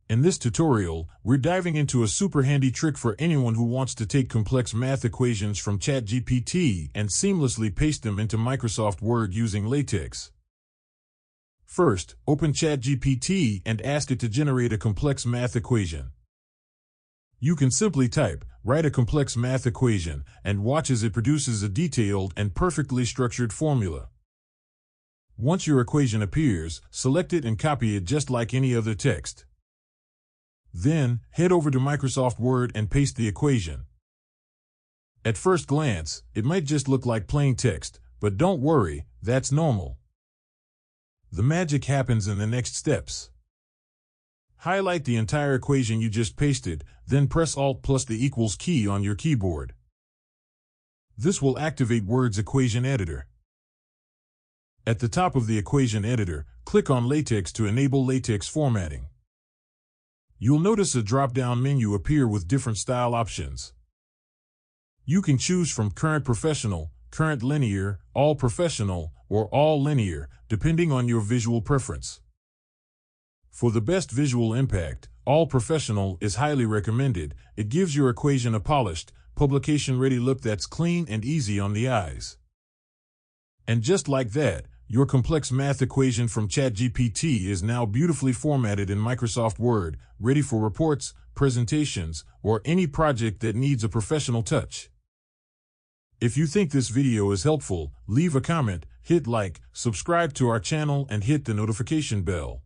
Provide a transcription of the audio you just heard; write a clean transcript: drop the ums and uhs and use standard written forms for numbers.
In this tutorial, we're diving into a super handy trick for anyone who wants to take complex math equations from ChatGPT and seamlessly paste them into Microsoft Word using LaTeX. First, open ChatGPT and ask it to generate a complex math equation. You can simply type, "Write a complex math equation," and watch as it produces a detailed and perfectly structured formula. Once your equation appears, select it and copy it just like any other text. Then, head over to Microsoft Word and paste the equation. At first glance, it might just look like plain text, but don't worry, that's normal. The magic happens in the next steps. Highlight the entire equation you just pasted, then press Alt plus the equals key on your keyboard. This will activate Word's equation editor. At the top of the equation editor, click on LaTeX to enable LaTeX formatting. You'll notice a drop-down menu appear with different style options. You can choose from Current Professional, Current Linear, All Professional, or All Linear, depending on your visual preference. For the best visual impact, All Professional is highly recommended. It gives your equation a polished, publication-ready look that's clean and easy on the eyes. And just like that, your complex math equation from ChatGPT is now beautifully formatted in Microsoft Word, ready for reports, presentations, or any project that needs a professional touch. If you think this video is helpful, leave a comment, hit like, subscribe to our channel, and hit the notification bell.